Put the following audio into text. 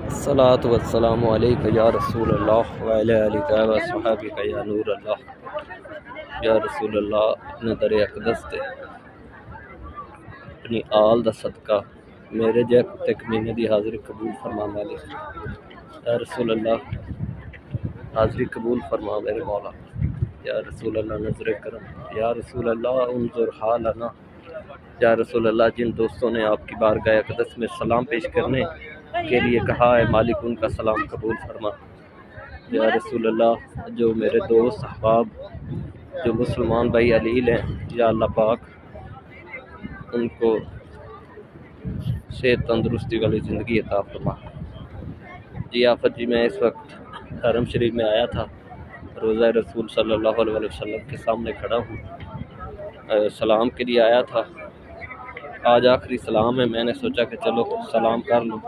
अस्सलातु वस्सलामु अलैका या रसूल अल्लाह व अला आलिका व अस्हाबिका या नूर अल्लाह। या रसूल अल्लाह, अपने दर अक़दस ते अपनी आल दा सदका मेरे जै कुत्ते कमीने दी हाज़री कबूल फरमा वाले। या रसूल अल्लाह, हाज़री कबूल फरमा मेरे मौला। या रसूल अल्लाह, नज़र करम। या रसूल अल्लाह, उन्ज़ुर हालना। या रसूल अल्लाह, जिन दोस्तों ने आपकी बारगाह अक़दस में सलाम पेश करने के लिए कहा है, मालिक उनका सलाम कबूल फरमा। या रसूल अल्लाह, जो मेरे दोस्त अहबाब जो मुसलमान भाई अलील हैं, या अल्लाह पाक उनको सेहत तंदुरुस्ती वाली ज़िंदगी अता फरमा। जी आफत जी, मैं इस वक्त हरम शरीफ में आया था, रोज़ा रसूल सल्लल्लाहु अलैहि वसल्लम के सामने खड़ा हूँ। सलाम के लिए आया था, आज आखिरी सलाम है, मैंने सोचा कि चलो सलाम कर लूँ।